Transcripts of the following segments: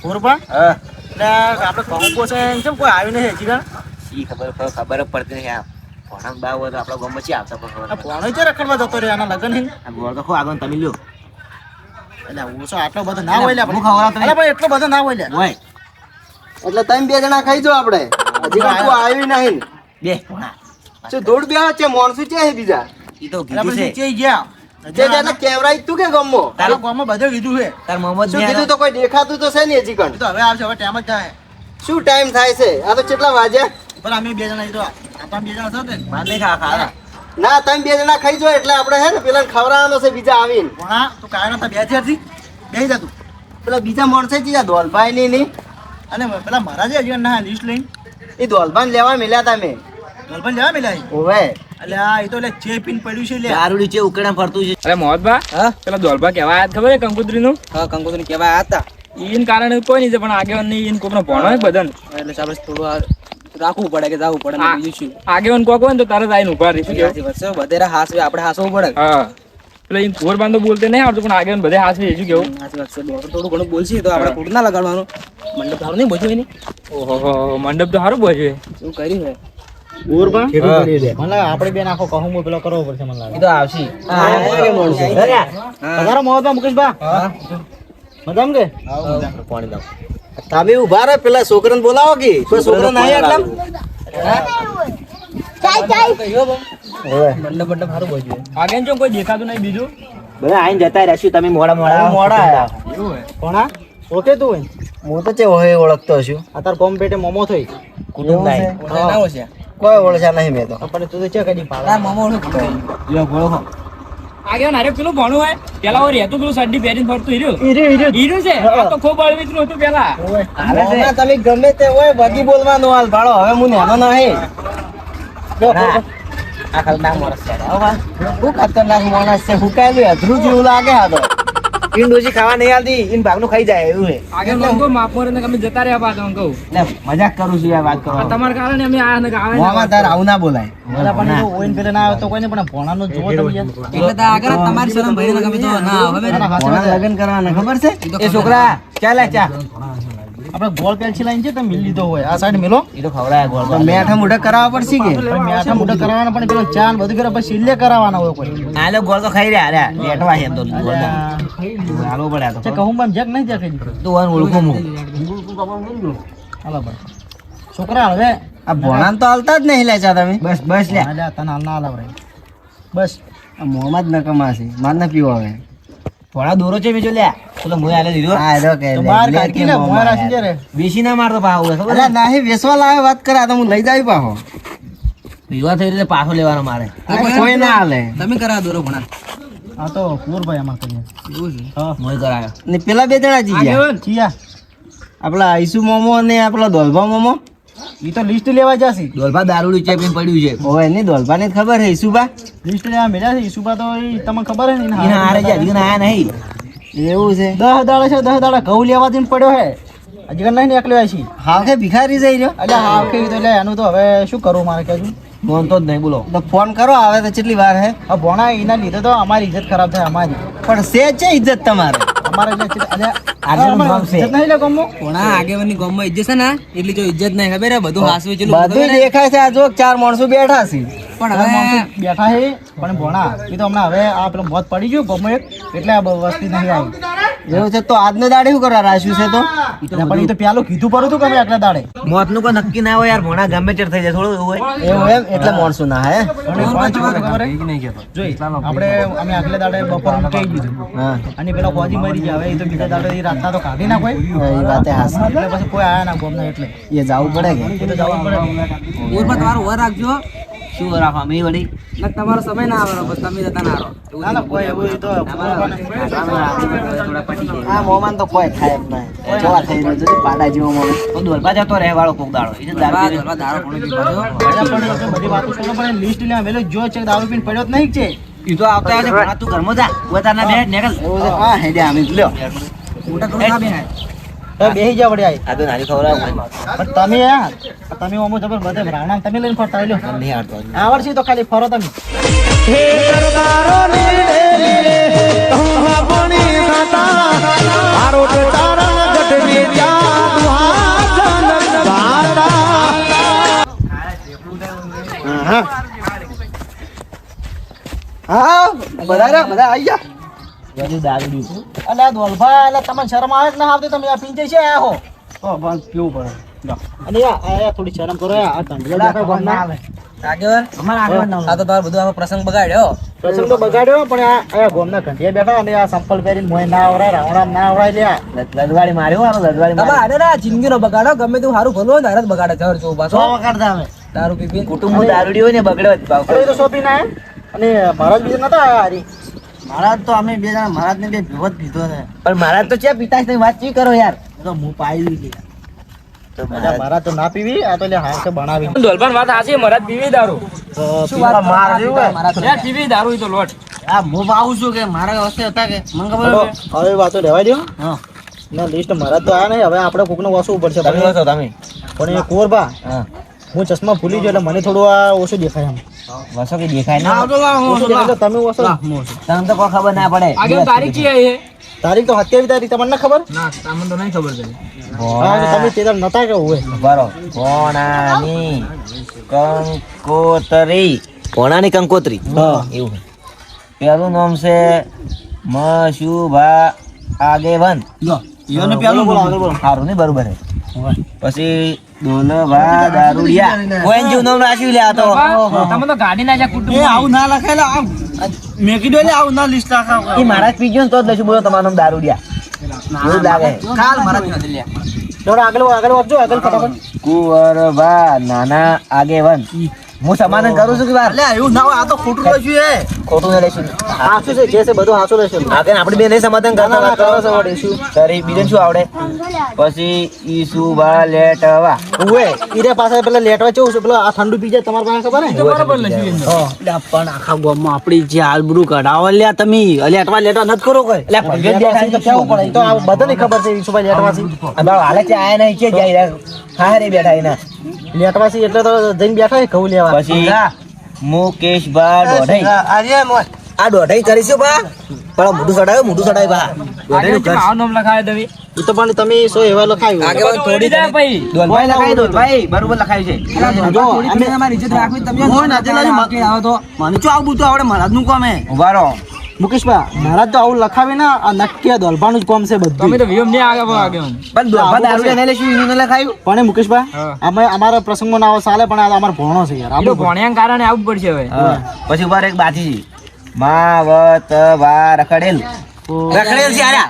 પૂરબા હા એટલે આપણે કહું પોસે કેમ કોઈ આવ્યું નહીં હજી કાં ઈ ખબર જ પડતી નહીં આ ભણામ બા હોય તો આપણા ગામમાં ચી આવતા પણ ખબર પોણો છે રખડવા જતો રહ્યો આના લગન હે આ ગોળ તો ખો આગળ તમે લ્યો એટલે ઓછો આટલો બધો ના હોય લે હું ખવડાવતો નહીં. અરે પણ એટલો બધો ના હોય લે હોય એટલે તમે બે જણા ખાઈ જો આપણે હજી કાંઈ તું આવ્યું નહીં બે ભણા શું ધૂળ બે છે મોણસું છે એ બીજા ઈ તો એટલે કીધું આપણે છે નીચે ગયા તે તેને કેવરાઈ તું કે ગમો તારો ગામમાં બધે કીધું છે તાર મોહમ્મદ શું કીધું તો કોઈ દેખાતું તો છે ને હજી કણ એ તો હવે આવશે હવે ટાઈમ જ થાય શું ટાઈમ થાય છે આ તો કેટલા વાગ્યા પણ અમે બે જણા તો આપણે બે જણા સાથે માર નહીં ખા ના તમે બે જણા ખાઈ જો એટલે આપણે હે ને પેલા ખવડાવવાનો છે બીજા આવીને ભણા તું કાંઈ નતા બે ત્યારથી બેસી જા તું પેલા બીજા માણસે ચીજા ધોલભાઈ ની નહીં અને પેલા મહારાજે હજી ના લિસ્ટ લઈને એ ધોલભાઈ લેવા મળ્યા તમે ગલપન જવા મેલા ઓવે એટલે આ એ તો એટલે ચે પીન પડ્યું છે લે દારૂડી છે ઉકળા ફરતું છે અરે મોહમ્મદભા હા પેલા દોલભા કેવા આયા ખબર છે કંકોત્રી નું હા કંકોત્રી કેવા હતા ઈન કારણે કોઈ નહીં છે પણ આગેવાન નહીં ઈન કોકનો ભણો હોય બદન એટલે આપણે થોડું રાખવું પડે કે જવું પડે આ- બીજું શું આગેવાન કોક હોય ને તો તરત આઈને ઉભા રહી શું કેવું? બધેરા હાસવે આપણે હાસવું પડે હા પેલા ઈન કુંવર બાંધો બોલતે નહીં આવડતું પણ આગેવાન બધે હાસવે શું કેવું થોડું ઘણું બોલશી તો આપણે ખોટું ના લગાડવાનું મંડપ સારું નહીં બધું એની ઓહો મંડપ તો સારું બોજે શું કર્યું હે પૂરબા હા. મને આપણે બે નાખો કહું હું પેલો કરવો પડશે મને લાગે એ તો આવશી પધારો મોહમ્મદભા મુકેશભા મજામ કે પાણી લાવ તમે ઉભા રહો પેલા છોકરાને બોલાવો કે કોઈ છોકરા નહીં એટલા મંડપ મંડપ સારું બોજે આગેવાન ચો કોઈ દેખાતું નહીં બીજું બધા આઈને જતા રહેશું તમે મોડા મોડા આયા એવું હે કોણા ઓળખે તું હોય હું તો છે હોય ઓળખતો છું આ તાર કોમ પેટે મોમો થઈ કુટુંબ એવું નહીં છે? ના હોય કોઈ ઓળખ્યા નહીં મેં તો પણ તું તો ચે કદી તાર પાડે મામા ઓળખ લ્યો બોલો આગેવાન અરે પેલું ભણું હોય પેલા ઓર રહેતું પેલું સડ્ડી પહેરીને ફરતું હીરું હીરો હીરું છે આ તો ખૂબ અળવીતરું હતું પેલા મોમાં તમે ગમે તે હોય વગી બોલવાનું હાલ ભાડો હવે હું નેનો નહીં આ ખાલી ના મોરસ છે હું ખતરનાક માણસ છે હુકાયેલું અધરું જેવું લાગે આ તો ઈન ડોસી ખાવા નહીં આવતી ઈન ભાગનું ખાઈ જાય એવું હે આગેવાન કહું માફ મોરે ને અમે જતા રહ્યા પાછા હું કહું લે મજાક કરું છું યાર વાત કરો આ તમારા કારણે અમે આ ને આવે ને મોમાં તાર આવું ના બોલાય એટલે પણ એ તો ઓઈન પેલે ના આવે તો કોઈ નહીં પણ ભણાનો જોવો તમે યાર એટલે તો આગળ તમારી શરમ ભરી ને ગમે તો ના હવે ભણા લગ્ન કરવાના ખબર છે એ છોકરા ચાલે ચા આપણે ગોળ પેલછી લાઈન છે તમે મિલ લીધો હોય આ સાઈડ મિલો ઈ તો ખવડાય ગોળ તો મેઠા મોઢા કરાવવા પડશે કે પણ મેઠા મોઢા કરવાના પણ પેલો ચા ને બધું કરે પછી સિલ્લે કરાવવાના હોય કોઈ આલે ગોળ તો ખાઈ રહ્યા અરે લેટવા હે તો હાલો પડે આ છે તો કહું પણ જગ નહીં દેખાય તું આન ઓળખું હું હાલો ભાઈ છોકરા હવે આ ભણાન તો હાલતા જ નહીં લે ચા તમે બસ બસ લે અલ્યા તને હાલ ના હાલા ભાઈ બસ આ મોમાં જ નકમા છે માર ના પીવો હવે થોડા દોરો છે બીજો લે તો મોય આલે દીધો આ રો કે તો બહાર કાઢી લે મોય રાખી દે રે બેસી ના મારતો પાહો ખબર અલા નાહી વેસવા લાવે વાત કરે આ તો હું લઈ જાય પાહો પીવા થઈ રીતે પાછો લેવાનો મારે કોઈ ના હાલે તમે કરા દોરો ભણા આ તો કુંવરભાઈ આમાં કરીએ એવું છે હા મોય કરાયો ને પેલા બે જણા જી ગયા આગેવાન ચિયા આપલા આઈસુ મોમો ને આપલા દોલભા મોમો ઈ તો લિસ્ટ લેવા જાસી ડોલભા દારૂડી ચેપીને પડ્યું છે ઓય ની દોલભા ને ખબર હે ઈસુબા લિસ્ટ લેવા મેળ્યા છે ઈસુબા તો ઈ તમને ખબર હે ને ઈને હારે જા દીને આયા નહીં એવું છે 10 દાડા છે 10 દાડા ઘઉં લેવા દઈને પડ્યો હે હજી કઈ નહીં નીકળ્યો છે હાવ કે ભિખારી જઈ રહ્યો એટલે હા કેવી તો એટલે એનું તો હવે શું કરવું મારે કહેજો ફોન તો જ નહીં બોલો તો ફોન કરો આવે તો કેટલી વાર હે આ ભોણા એના લીધે તો અમારી ઇજ્જત ખરાબ થાય અમારી પણ છે ઇજ્જત તમારે અમારે એટલે અલ્યા આગળનું નામ છે. ઇજ્જત નહીં લે ગમો કોણા આગેવાની ગામમાં ઇજ્જત છે ને એટલી જો ઇજ્જત નહીં ખબર હે બધું હાસવે છે બધું દેખાય છે આ જો ચાર માણસો બેઠા છે પણ હવે હવે બેઠા હે પણ ભોણા એ તો હમણાં હવે આ પેલો મોત પડી ગયો ગમો એક એટલે આ વસ્તી નહીં આવી એવું છે તો આજનો દાડે શું કરવા રાખ્યું છે તો એટલે પણ એ તો પેલું કીધું પડું તું કે અમે આગલા દાડે મોતનું કોઈ નક્કી ના હોય યાર ભોણા ગમે ચર થઈ જાય થોડું એવું હોય એવું એમ એટલે માણસો ના હે પણ પાંચ વાગે ખબર હે જોઈ આપણે અમે આગલે દાડે બપોર કહી દીધું હા અને પેલા ફોજી મરી ગયા હવે એ તો બીજા દાડે એ રાતના તો કાઢી ના કોઈ એ વાતે હાસ એટલે પછી કોઈ આયા ના ગોમના એટલે એ જવું પડે કે એ તો જવું પડે ઓરમાં તમારું વર રાખજો શું વર રાખવા મેં વળી તમારો સમય ના આવે બસ તમે જતા ના રહો ના ના કોઈ એવું એ તો આ મોમાન તો કોઈ થાય જ નહીં જોવા થઈ રહ્યું છે પાડા જેવો મોમાં તો દોલબા જતો રહે વાળો કોક દાડો એ દાડો બધી વાતો કરો પણ લિસ્ટ લેવા વેલો જો છે દારૂ પીને પડ્યો જ નહીં છે ઈ તો આવતા હશે ભોણા તું ઘરમાં જા ઉતારના બે નીકળ એવું છે હા હેડે આમે લ્યો મોટા કરું ના બે બેહી જા વળી આઈ આ તો નાની ખવડાવ પણ તમે યાર તમે ઓમો જબર બધે ભરાણા તમે લઈને ફરતા હોય નહીં હાડતો આવડશે તો ખાલી ફરો તમે હે દરબારો ને બધા આઈ જા બધું દારૂ અલે આ દોલભા એટલે તમને શરમ આવે કે ના આવતી તમે આ પીંચે છે આયા હો તો પણ પીવું પડે લો. અને આ થોડી શરમ કરો આ ધંધો દેખાય ગોમ ના આવે આગેવાન અમારા આગળ ના આ તો તમારે બધું આમાં પ્રસંગ બગાડ્યો પ્રસંગ તો બગાડ્યો પણ આ ગોમના ઘંટિયા બેઠા અને આ સંપલ પહેરીને મોય ના આવરાય રાવણામ ના આવરાય લ્યા લદવાડી માર્યો આ લદવાડી માર્યો અરે ના જિંદગીનો બગાડો ગમે તું સારું ભલું હોય ને હારે જ બગાડે જર જો પાછો વગાડતા અમે દારૂ પી કુટુંબ દારૂડી હોય ને બગડ્યો જ ભાવ અરે તો શોપી ના અને મહારાજ બીજા નતા આયા હારી મહારાજ તો અમે બે જણા મહારાજ ને બે ભેગો જ પીધો ને પણ મારા તો છે પિતા ની વાત ચી કરો યાર તો હું પાઈ લીધી એટલે મહારાજ તો ના પીવી આ તો લે હાથ બનાવી દોલભાન વાત હાચી મહારાજ પીવી દારૂ શું વાત માર જેવું યાર પીવી દારૂ ઈ તો લોટ આ હું પાવું છું કે મારા વસ્તે હતા કે મને ખબર ચલો, છે હવે વાતો રહેવા દો હા ના લિસ્ટ મહારાજ તો આયા નહીં હવે આપણે કોકને વાસવું પડશે તમે વાસો તમે પણ એ કુંવરબા હા હું ચશ્મા ભૂલી ગયો એટલે મને થોડું આ ઓછું દેખાય એમ વાસો કે દેખાય ના ના તો લાવ ઓછું દેખાય તો તમે વાસો તમને તો કોઈ ખબર ના પડે આગળ તારીખ ચી આવી તારીખ તો 27 તારીખ તમને ના ખબર ના તમને તો નહીં ખબર પડી હા તો તમે તે દાડે નતા કે હોય બરો પોણાની કંકોત્રી પોણાની કંકોત્રી હા એવું પેલું નામ છે મશુભા આગેવન લો ઈયોને પેલું બોલો આગળ બોલો સારું ને બરોબર હે પછી દોલભા દારૂડિયા કોઈ જેવું નામ રાખ્યું લે આ તો તમે તો ગાડી ના જા કુટુંબ એ આવું ના લખાયેલા આમ મેં કીધું એટલે આવું ના લિસ્ટ લખાવ એ મહારાજ પીજો ને તો જ લઈશું બોલો તમારું નામ દારૂડિયા એવું લાગે કાલ મહારાજ ને લે થોડા આગળ વાંચજો આગળ ફટાફટ કુંવરભા નાના આગેવન હું સમાધાન કરું છું કે વાર એટલે એવું ના હોય આ તો ખોટું લખ્યું હે ખોટું ન લઈશું હાચું છે જે છે બધું હાચું રહેશે આગળ આપણે બે નહીં સમાધાન ના, ના, કરતા કરો છો વળી, શું? તારી બીજું શું આવડે પછી ઈસુબા લેટવા ઉવે ઈરે પાસે પેલા લેટવા કેવું છે પેલો આ ઠંડુ પી જાય તમારે પાસે ખબર હે બરાબર લખ્યું એમને. એટલે પણ આખા ગામમાં આપણી જે આલબરૂ કઢાવો લ્યા તમે લેટવા નથી કરો કોઈ એટલે ભગત લેટવાથી તો કેવું પડે ઈ તો આ બધાને ખબર છે ઈસુભાઈ લેટવાથી બાળ હાલે છે આયા નહીં છે જાય હા રે બેઠા એના લેટવાથી એટલે તો જઈને બેઠા ઘઉં લેવા પછી મુકેશભા દોઢઈ આજે મોય આ દોઢઈ કરીશું બા પણ મોઢું ચડાય બા આગળ ચી મારું નામ લખાય તમે ઈ તો પણ તમે સો એવા લખાયું આગળ થોડી જાય ભાઈ દોલભાઈ લખાય દોલભાઈ બરોબર લખાયું છે જો તમે તમારી ઇજ્જત રાખવી તમે મોય ના ચલાવી આવો તો મને શું આવું બધું આવડે મહારાજ નું કામ હે ઉભા રહો મુકેશભા મહારાજ તો આવું લખાવે ને આ નક્કી દોલભાનું જ કોમ છે બધું તમે તો વિયમ નહીં આગળ આગળ પણ દોલભા દારૂડિયા નહીં લઈશું એનું ન લખાયું પણ એ મુકેશભા હા. અમે અમારા પ્રસંગમાં ના આવે ચાલે પણ આ અમારો ભણો છે યાર આ આપણું ભણ્યાના કારણે આવવું પડશે હવે પછી ઉભા રહો, એક બાથી માવત વા રખડેલ રખડેલ છે આરા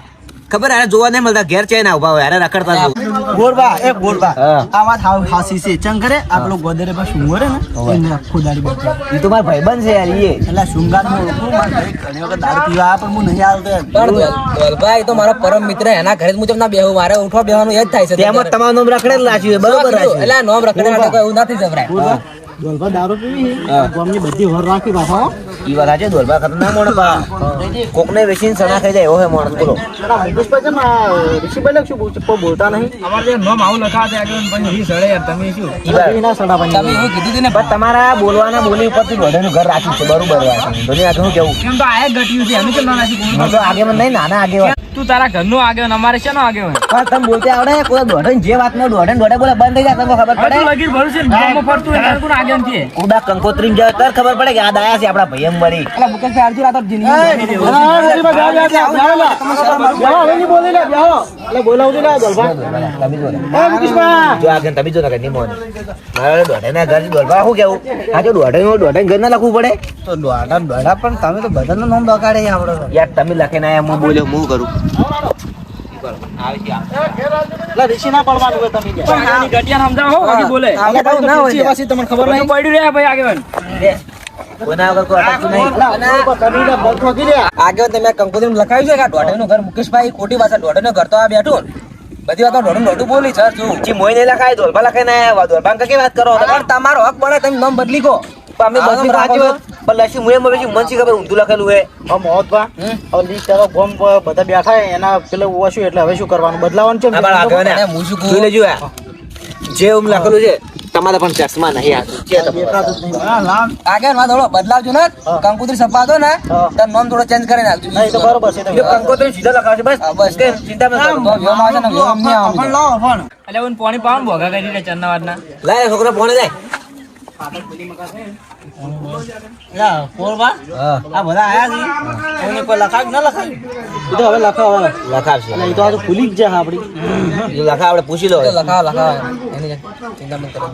ખબર આરા જોવા નહીં મળતા ઘેર છે ના ઉભા હોય આરા રખડતા જો ગોરબા એ ગોરબા હા. આ વાત હાવ ખાસી છે ચંગ કરે આ પેલો ગોદરે પર શુંગર હે ને એને આખો દાડી બેઠો ઈ તો મારા ભાઈબંધ છે યાર ઈ એટલે શુંગાર માં ઓળખું મારા ભાઈ ઘણી વખત દારૂ પીવા આવે પણ હું નહીં આવતો દોલભાઈ તો મારો પરમ મિત્ર એના ઘરે મુજબ ના બેહું મારે ઉઠવા બેહવાનું એ જ થાય છે તેમાં તમારું નામ રખડેલ રાખ્યું બરોબર રાખ્યું એટલે નામ રખડેલ કોઈ એવું નથી જબરાય દોલભા દારૂ પીવી ગામની બધી હોર રાખી પાછા ઈ વાત છે દોલભા ખતરનાક મોણ પા કોકને વેચીને સણા ખાઈ જાય એવો હે મોણ બોલો મુકેશભાઈ છે ઋષિભાઈ લખશું બોલતા નહીં અમારે જે નામ આવું લખાતે આગળ પછી ઈ સડે યાર તમે શું ઈ વાત ના સડા તમે એવું કીધું હતું ને પણ તમારા બોલવાના બોલી ઉપરથી દોઢેનું ઘર રાખ્યું છે બરોબર રાખ્યું દોની આગળ હું કેવું કેમ તો આયા ઘટ્યું છે એનું કેમ ના નાખી હું તો આગેવાન નહીં નાના આગેવાન તું તારા ઘરનું આગળ અમારે શેનો આગળ પણ તમે બોલતે આવડે કોઈ દોઢે જે વાત નો દોઢે બોલે બંધ થઈ જાય તમને ખબર પડે તું લગીર ભરું છે ગામમાં ફરતું હોય તારું કોણ આગળ છે કુડા કંકોત્રી જાય તર ખબર પડે કે આ દાયા છે આપણા ભાઈ એમ મરી એટલે મુકેશ ભાઈ અર્જુન આ તો જો આગળ તમે જો ના કઈ મોન મારે દોઢે ના ઘર દોઢવા શું કેવું આ જો દોઢે ઘર ના લખવું પડે તો દોડા પણ તમે તો બધાનું નામ બગાડે આવડે યાર તમે લખે ના હું બોલ્યો હું કરું ઋષિ ના પડવાનું હોય તમે પણ આની ઘટિયા સમજાવો હો બાકી બોલે તમને ખબર બધું પડ્યું રે ભાઈ આગળ કોના વગર કોઈ અટકતું નહીં આગળ તમે કંકોત્રી લખાયું છે કે દોઢે નું ઘર મુકેશભાઈ ખોટી ભાષા દોઢે નું ઘર તો આ બેઠું બધી વાત દોઢું બોલી સર જી મોય નહીં લખાય દોલભા લખાય ના દોલભા કઈ વાત કરો પણ તમારો હક પડે તમે નામ બદલી કો અમે બદલી રાખ્યું પણ લસી મુએ મને મન સી ખબર ઊંધું લખેલું હે મોહતભા હવે લીસ્ટ હવે ગોમ બધા બેઠા હે, એના પેલે ઓછું એટલે હવે શું કરવાનું બદલાવાનું છે ને? હું શું કહું લેજો જે ઉમ લખેલું છે તમારે પણ ચશ્મા નહીં આવતું છે દેખાતું જ નહીં. આગળ માં થોડો બદલાવજો ને કંકોત્રી સપાતો ને તો નામ થોડો ચેન્જ કરી નાખજો ના, એ તો બરોબર છે તમે. કંકોત્રી સીધા લખાવશે બસ બસ કે ચિંતા મત કરો વ્યવમ આવશે ને વ્યવમ નહીં આવશે એટલે હું પાણી પાવાનું ભોગા કરી દે ચન્નાવાદના લાય છોકરા પોણે જાય યા પોરબા હા આ બધા આયા છે એને કોઈ લખાવ્યું ના લખાવ્યું એ તો હવે લખાવ લખાવશે એટલે એ તો આ તો ભૂલી જ જાય આપડી જો લખાવ આપણે પૂછી લો લખાવ એની ચિંતા મત કરો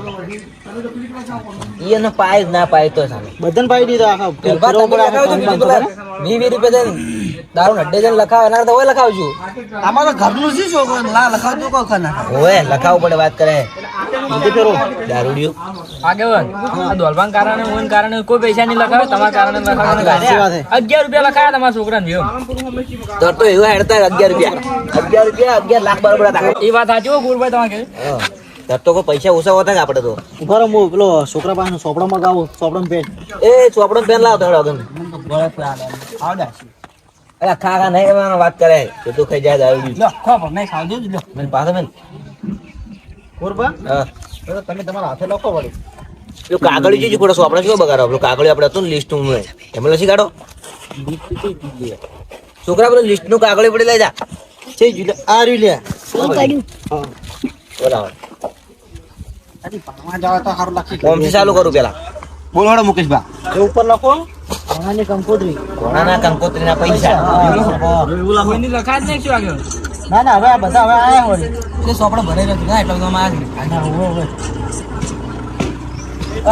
એને પાય જ ના પાય તો સામે બધાને પાઈ દીધો આખા પેલબા તમે લખાવજો બીજું પેલા 20 રૂપિયા દે દારૂ અડ્ડે જણ લખાવ એના તો હોય લખાવજો આમાં તો ઘરનું છે છોકરો ના લખાવજો કોઈ ખના ઓય લખાવ પડે વાત કરે દારૂડિયો આગેવાન આ દોલવાન કારણે ઓન કારણે કોઈ પૈસા નહીં લખાવે તમારા કારણે લખાવે સાચી વાત છે. 11 રૂપિયા લખાયા તમારા છોકરાને ભેગો. તો એવા હેડતા 11 રૂપિયા 11 લાખ બરોબર હતા એ વાત સાચી હો ગુરુભાઈ તમારે કહ્યું. તર તો કોઈ પૈસા ઓછા હોતા કે આપણે તો ઉભા રહો, હું પેલો છોકરા પાસે સોપડો મગાવો સોપડો પેટ એ ચોપડો પેન લાવ તો અગન અરે ખા નહીં એમાં વાત કરે કે તું ખાઈ જાય દારૂડિયો લો ખો પણ નહીં ખાવજો જ લો મને પાછો મેં કોરબા હા તો તમે તમારા હાથે લખો વળી પેલું કાગળી ચીજ ખોડો આપણે શું બગાડો પેલું કાગળી આપણે હતું ને લિસ્ટ નું એમાં લસી કાઢો છોકરા પેલું લિસ્ટ નું કાગળી પડી લઈ જા છે જુલે આ રહ્યું લે હા બોલાવો આજી ભણવા જાવ તો સારું લાગશે કોમથી ચાલુ કરું પેલા બોલો હેડો મુકેશભા એ ઉપર લખો ભણવાની કંકોત્રી ઘોડાના કંકોત્રીના પૈસા કોઈની લખાય જ નહીં શું આગેવાન. ના ના હવે આ બધા હવે આયા વળી એ સોપડો ભરાઈ નથી ના એટલે તમે આના હવે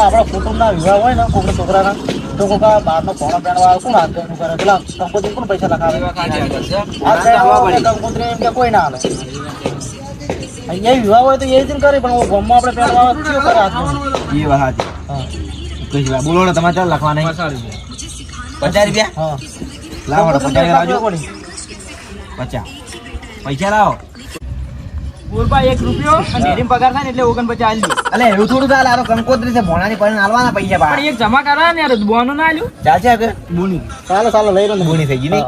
આપણા કુટુંબના વિવાહ હોય ને કોઈના છોકરાના તો કોઈ બહારનો ભણો પેણવા કોણ હાથ કરે પેલા કંકોત્રી કોણ પૈસા લખાવે કંકોત્રી એમ કે કોઈ ના હાલે અહીંયા વિવાહ હોય તો એ જ કરે પણ ગામમાં આપણે પેણવા આવે શું કરે હાથ એ વાત મુકેશભા બોલો ને તમારે ચાલ લખવા નહીં 50 રૂપિયા હા લાવો 50 લાવજો 50 પૈસા લાવો ગુરુભાઈ 1 રૂપિયો અને ડેરીમાં પગાર થાય ને એટલે 49 આલજો. અલે એવું થોડું ચાલે આ તો કંકોત્રી છે ભોણાની પણ આલવાના પૈસા બા પણ એક જમા કરાવે ને યાર બોનું ના આલ્યું. ચાલશે કે બોની ચાલો લઈ લો ને ગુણી થઈ ગઈ નહીં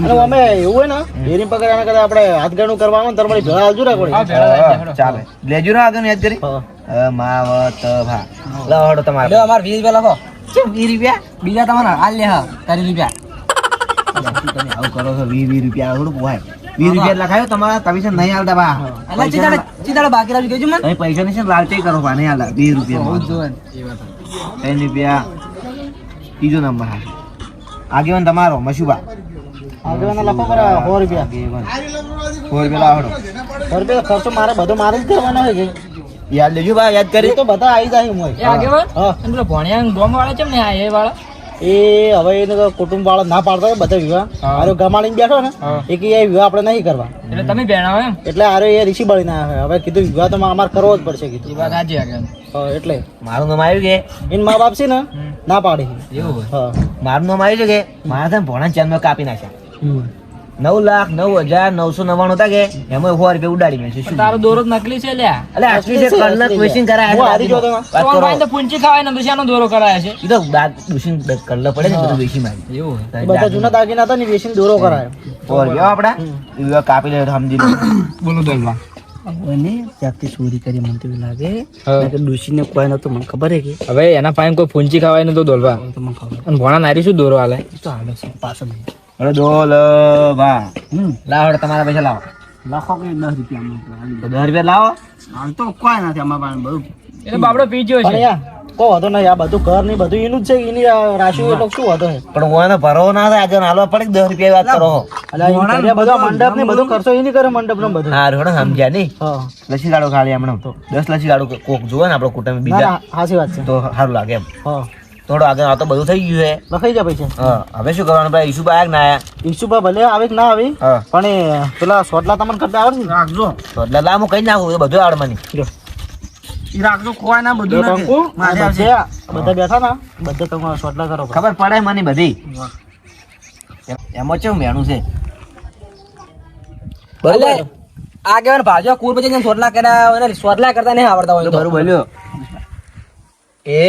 અને અમે એવું હોય ને ડેરી પગાર એના કરતા આપણે હાથગાણું કરવાનું ને તમારી ભેળા આવજો રાખો હા, ભેળા લઈ જા, હેડો. ચાલે લેજો ને આગળ યાદ કરી હા માવત ભા લાવો તમારે લો અમાર 20 રૂપિયા લખો કેમ 20 રૂપિયા બીજા તમારા હાલ લે હા 30 રૂપિયા તમે આવું કરો છો 20 રૂપિયા થોડું પોહાય 20 રૂપિયા લખાયો તમારા તમે નહીં હાલતા બા અલા ચીતાડે બાકી રાખજો કેજો મને તમે પૈસા ની છે લાલચી કરો બા નહીં હાલતા 20 રૂપિયા 10 રૂપિયા ત્રીજો નંબર હા આગેવાન તમારો મશુબા આગળ લખો બરા 100 રૂપિયા 100 રૂપિયા લાવો 100 રૂપિયા ખર્ચો મારે બધો મારે જ કરવાનો હોય કે યાદ લેજો બા યાદ કરી એ તો બધા આવી જાય હું એ આગેવાન હા અને પેલો ભણ્યા ગોમ વાળા ચમ ને આ એ વાળા એ હવે એને તો કુટુંબ વાળા ના પાડતા હોય બધા વિવાહ હા. આરો ગમાડીને બેઠો ને હા. એ કે એ વિવાહ આપણે નહીં કરવા એટલે તમે ભેણાવો એમ. એટલે આરો એ ઋષિ બળીને આવે હવે કીધું વિવાહ તો અમારે કરવો જ પડશે કીધું એ વાત સાચી આગેવાન. હા એટલે મારું નામ આવ્યું કે એન મા બાપ છે ને ના પાડે એવું હોય. હા મારું નામ આવ્યું છે કે મારા છે ને ભોણા ચેનલ કાપી નાખ્યા 9,09,999 હતા કે એમાં 100 રૂપિયા ઉડાડી મેં પણ તારો દોરો જ નકલી છે લ્યા. એટલે આટલી જે કલાક વેસ્ટિંગ કરાયા હું હારી ગયો તો વાત તો કરો ભાઈ તો પૂંચી ખાવાય ને દુશિયાનો દોરો કરાયા છે. ઈ તો દાગ દુશીન કલ્લા પડે ને બધું વેચી મારી એવું હોય. એ બધા જૂના દાગીના હતા ને વેચીને દોરો કરાયો 100 રૂપિયા આપડા ઈ કાપી લે સમજી લો બોલો દલવા અને ત્યાંથી ચોરી કરી મને તો એવું લાગે ડુસીને કોઈ નતો મને ખબર હે કે હવે એના પાસે કોઈ પૂંચી ખાવાય ને તો દોલવા તો મને ખબર અને ભોણા નારી શું દોરો હાલે. તો હાલો છે પાછળ અરે દોલ બા લાવો તમારા પૈસા લાવો લાખો કે 10 રૂપિયા તો 10 રૂપિયા લાવો હાલ તો કોઈ નથી અમારા પાસે બધું એટલે બાપડો પી ગયો પણ છે. યાર કોઈ વાંધો નહીં આ બધું ઘર ની બધું એનું જ છે એની આ રાશિ એટલો શું વાંધો છે પણ ઓને ભરવો ના થાય આગળ હાલવા પડે 10 રૂપિયા વાત કરો અલા ઈ ઘરે બધો મંડપ ને બધું ખર્ચો એની કરે મંડપ ને બધું હા રોડ સમજ્યા નહીં હા લસી ગાડો ખાલી હમણાં તો 10 લસી ગાડો કોક જોવે ને આપણો કુટુંબ ના બીજા ના સાચી વાત છે તો સારું લાગે એમ હા થોડો આગળ આ તો બધું થઈ ગયું છે લખાઈ જાય પૈસા હા હવે શું કરવાનું ભાઈ ઈસુ આયા કે ના આયા ઈસુભા ભલે આવે કે ના આવે હા પણ એ પેલા સોટલા તમને કરતા આવડે ને રાખજો તો એટલે લા હું કઈ નાખું એ બધું આવડે મને ઈ રાખજો ખોવાય ના બધું નથી બધા બેઠા ના બધા તમારા સોટલા કરો ખબર પડે મને બધી એમાં કેવું મેણું છે એટલે આગેવાન ભાજો કુર પછી સોટલા કર્યા અને સોટલા કરતા નહીં આવડતા હોય તો. બરોબર બોલ્યો એ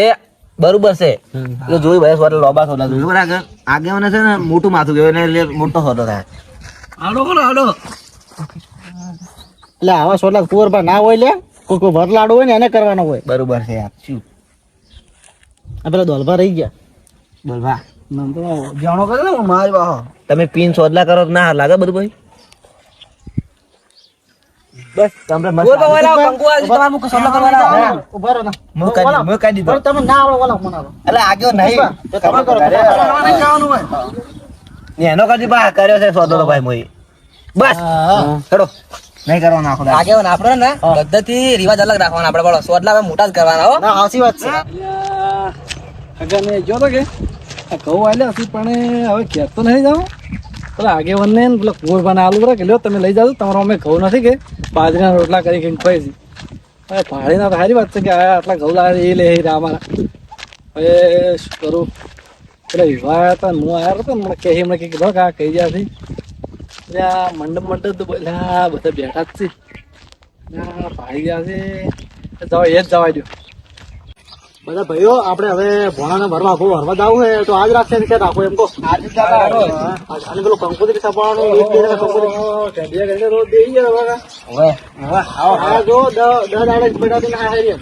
બરોબર છે એટલે જોયું ભાઈ સોટલા લોબા સોટલા જોયું બરાબર આગળ છે ને મોટું માથું ગયું એટલે મોટો સોટલો થાય એટલે આવા સોટલા કુંવર પર ના હોય લે કોઈ ભર લાડુ હોય ને એને કરવાનો હોય બરોબર છે યાર શું આ પેલા દોલભા રહી ગયા બોલ ભા નામ તો જાણો કરે ને મારી વાહ તમે પીન સોદલા કરો તો ના લાગે બધું ભાઈ બસ તમને મસ્ત બોલ બોલ કંકુ આ તમારે મુક સોલો કરવાના ઉભા રહો ને. મુક કાઢી દીધો પણ તમે ના આવડો ઓલા મને એટલે આગળ નહીં તો તમે કરો નહીં જવાનું હોય એનો કદી બા કર્યો છે સોદો ભાઈ મોઈ બસ ચડો નહીં કરવાનો આખો આગળ આપણે ને પદ્ધતિ રિવાજ અલગ રાખવાના આપણે બોલો સોદલા હવે મોટા જ કરવાના હો ના સાચી વાત છે આગળ મેં જો તો કે આ ઘઉં આલ્યા હતી પણ હવે ઘેર તો નહીં જાઉં પેલા આગેવાનને ને પેલા કુંવરભાઈને આલુ બરા કે લ્યો તમે લઈ જાજો તમારો અમે ઘઉં નથી કે બાજરાના રોટલા કરી ખાઈને ખવાય છે હવે ભાડીના તો સારી વાત છે કે આટલા ઘઉં લાવે એ લે રહ્યા અમારા હવે શું કરું પેલા વિવાહ આવ્યા હતા ને હું આવ્યો હતો ને મને કહે એમણે કીધું કે આ કહી ગયા છે ત્યાં મંડપ તો બધા બેઠા જ છે ભાઈ ગયા છે જવા એ જ જવા દો બધા ભાઈઓ આપણે હવે ભોણાને ભરવા ભરવા જવું હોય તો આજ રાખશે કે રાખો એમ કહો અને પેલું કંકોત્રી છપાવવાનું એક બે કંકોત્રી રોજ દઈ ગયા હવે હા જો દસ દાડે બેઠા થઈને હારી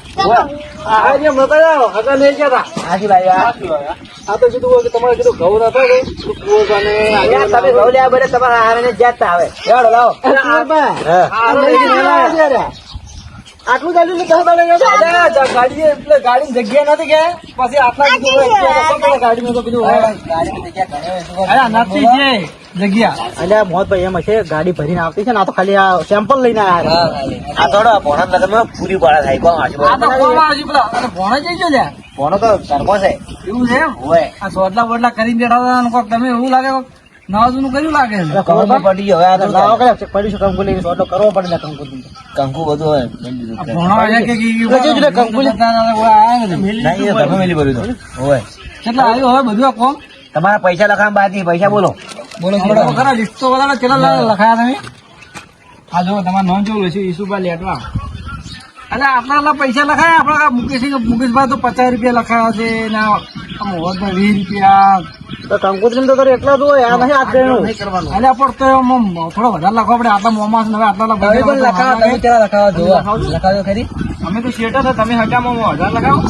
હગા લઈ ગયા હતા હાજી ભાઈ આ તો કીધું કે તમારે કીધું ઘઉં નતો કે કુંવરબાને તમે ઘઉં લેવા બદલે તમારા હારાને જાતા આવે હેડો લાવો આટલું ચાલ્યું ને દસ દાડે ગાડી જગ્યા નથી કે પછી આટલા કીધું ગાડી તો કીધું જગ્યા એટલે મોહનભાઈ એમ છે ગાડી ભરીને આવતી છે ને આ તો ખાલી આ સેમ્પલ લઈને આવ્યા આ થોડો ભોણા લગનમાં પૂરી પાડા થાય કોણ ભોણો તો ધર્મો છે એવું છે હોય આ સોટલા બોટલા કરીને બેઠા હતા અને કોક તમે એવું લાગે નવા જૂનું કર્યું લાગે ખબર નહીં પડી હવે આ તો પડી શું કંકુ લઈને સોટલો કરવો પડે ને કંકુ કંકુ બધું હોય હોય કેટલા આવ્યું હવે બધું આ કોમ તમારા પૈસા લખાવા બાકી પૈસા બોલો ખરા લિસ્ટ તો બધા કેટલા લખાયા તમે આ જો તમારું નામ જોયું છે ઈસુભાઈ લેટવા એટલે આટલા પૈસા લખાયા આપડા મુકેશભાઈ તો 50 રૂપિયા લખાયા છે ને મોહનભાઈ 20 રૂપિયા તો કંકુત્રી તો એટલા જ હોય આ નહીં કરવાનું એટલે પણ તો થોડો વધારે લખવા પડે આટલા મોમાં હવે આટલા લખાવો ખરી અમે તો શેઠ હતા તમે હજામાં 1000 લખાવો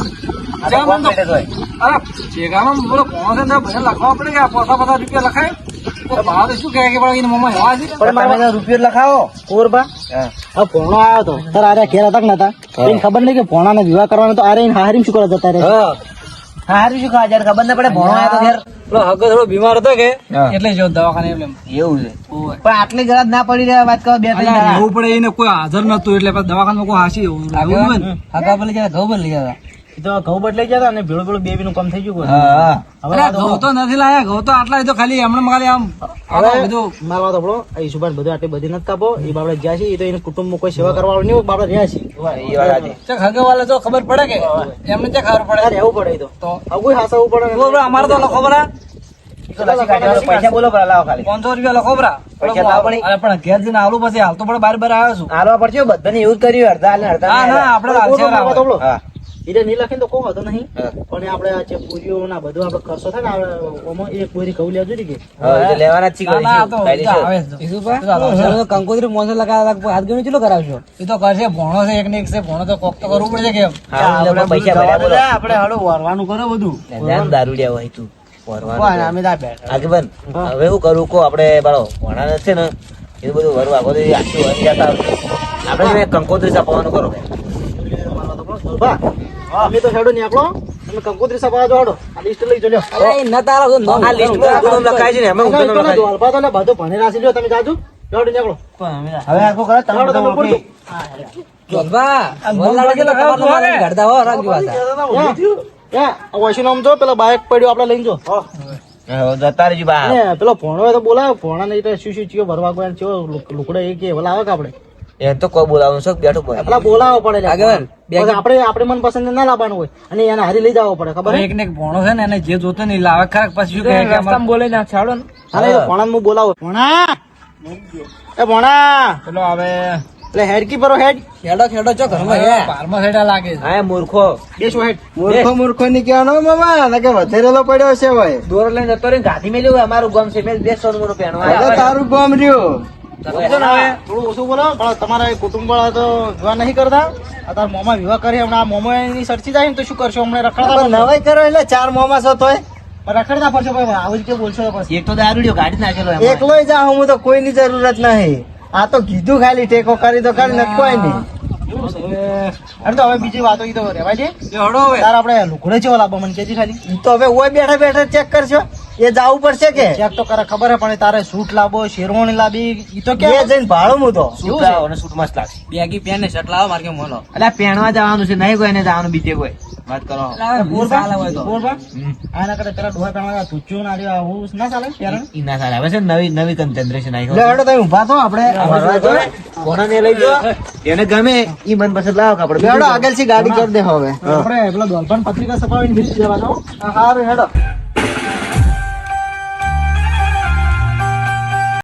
અરે શેગામાં બોલો કોણ છે બધા લખવા પડે કે 50 રૂપિયા લખાય તો બહાર શું કહે કે પણ મમ્મા એવા છે પણ રૂપિયો લખાવો કોરબા હા ભોણો આવ્યો તો તાર આરે ઘેર હતા કે નતા એને ખબર નહીં કે ભોણાને વિવાહ કરવાનો તો આરે હારીમ શું કરવા જતા રહે હારી શું ખબર ખબર ના પડે ભણો આવ્યો તો ઘેર હગો થોડો બીમાર હતો કે એટલે જો દવાખાને એવું છે પણ આટલી ગરજ ના પડી રહ્યા વાત કરો બે ત્રણ એવું પડે એને કોઈ હાજર નતું એટલે દવાખાનામાં કોઈ હાસી હગા બદલી ગયા ઘઉં બદલી ગયા તો ઘઉં બદલાઈ ગયા ને ભેળું ભેળું બેબી નું કામ થઈ ગયું ઘઉં તો નથી લાયા ઘઉં તો આટલા તો ખાલી એમણે ખાલી આમ બધું મારવા તો પડો ઈશુભાઈ બધું આટલી બધી નથી કાપો એ બાબડે જ્યાં છે એ તો એને કુટુંબમાં કોઈ સેવા કરવા નહીં બાબડે રહ્યા છે હગે વાળા તો ખબર પડે કે એમને ક્યાં ખબર પડે રહેવું પડે તો કોઈ હાસવું પડે અમારે તો લખો બરા પૈસા બોલો લાવો ખાલી 500 રૂપિયા લખો બરા પણ ઘેર જઈને આવું પછી હાલ તો પણ બાર આવ્યો છું હાલવા પડશે બધાને એવું જ કર્યું અડધા અડધા આપડે એટલે નહીં લખીને તો કોઈ હતો નહીં પણ આપડે આ જે પૂરીઓ ના બધું આપડે ખર્ચો થાય ને એક પૂરી ઘઉં લેવા જોઈએ કે લેવાના જ કંકોત્રી મોસે લગાવ્યા હાથ ગણું ચેલો કરાવશો એ તો કરશે ભણો છે એક ને એક છે ભણો તો કોક તો કરવું પડશે કેમ પૈસા આપડે હાડું વરવાનું કરો બધું દારૂડિયા હોય તું આગેવાન હવે શું કરું કો આપડે બાળો ભણા છે ને એ બધું વરવા બધું આખી વરી જતા આપડે કંકોત્રી છાપવાનું કરો અમે તો હેડો નીકળો તમે કંકોત્રી સભા જોડો આ લિસ્ટ લઈ જો આ લિસ્ટમાં લખાય છે ને અમે બધું ભણી રાખી લ્યો તમે જાજો જોડો નીકળો હવે આખો કરો તમે નામ જો પેલા બાઇક પડ્યો આપડે લઈને જો જતા રહેજો બા પેલો ભણો તો બોલાવો ભણા નહીં શું શું ચીયો ભરવા ગયા ચીયો લુકડે એ કે બોલાવે કે આપડે એ તો કોઈ બોલાવવાનું છે બેઠું પેલા બોલાવો પડે આપણે મનપસંદ ના લાવવાનું હોય અને એને હારી લઈ જવો પડે ખબર એક ને ભણો છે ને એને જે જોતો નહીં લાવે ખરા પછી શું બોલે ના છાડો ને ભણા હું બોલાવો ભણા એ ભણા પેલો આવે એટલે હેડ કી પરો હેડ ખેડો ચો ઘરમાં હે પારમાં હેડા લાગે છે હા મૂર્ખો બેસો હેડ મૂર્ખો ની કહેવાનો મામા ના કે વધેરેલો પડ્યો છે ભાઈ દોર લઈને જતો રહીને ગાડી મેલ્યું અમારું ગામ છે મેં 200 નું પહેણવા તારું ગામ રહ્યું થોડું ઓછું બોલો પણ તમારા કુટુંબ વાળા તો વિવાહ નહીં કરતા અત્યારે મોમાં વિવાહ કરી હમણાં મોમા ની સરચી જાય ને તો શું કરશો હમણાં રખડતા નવાઈ કરો એટલે 4 મોમાં છો તોય રખડતા પડશો ભાઈ આવું જ કે બોલશો પછી એક તો દારૂડિયો ગાડી નાખેલો એકલો જા હું તો કોઈની જરૂરત નહીં આ તો કીધું ખાલી ટેકો કરી તો કરી ને કોઈ નહીં. અરે તો હવે બીજી વાતો ઈ તો રહેવા દે. તાર આપણે લુકડે ચેવો લાગો મને કેજી ખાલી. ઈ તો હવે ઓય બેઠા બેઠા ચેક કરશો. એ જાવું પડશે કે ચેક તો કરે ખબર હે પણ તારે સૂટ લાવો શેરવાણી લાવી ઈ તો કે જઈને ભાડું હું તો સૂટ લાવો અને સૂટ મસ્ત લાગશે. બેગી પેન ને શર્ટ લાવો મારે કે મોનો. એટલે પહેણવા જવાનું છે નહીં કોઈને જવાનું બીજે કોઈ વાત કરો. આના કરતા પેલા ડોહા પહેરવા તુચ્ચું ના રહ્યો હું ના ચાલે પહેરણ. ઈ ના સારા હવે છે ને નવી નવી જનરેશન આવી લે હેડો તમે ઊભા થો આપણે કોનાને લઈ જો એને ગમે ઈ મન પસંદ લાવો કાપડ હેડો આગળથી ગાડી કરી દે હવે આપણે પેલા દોલપાન પત્રિકા છપાવીને ભીજી જવાનો. હારું હેડો.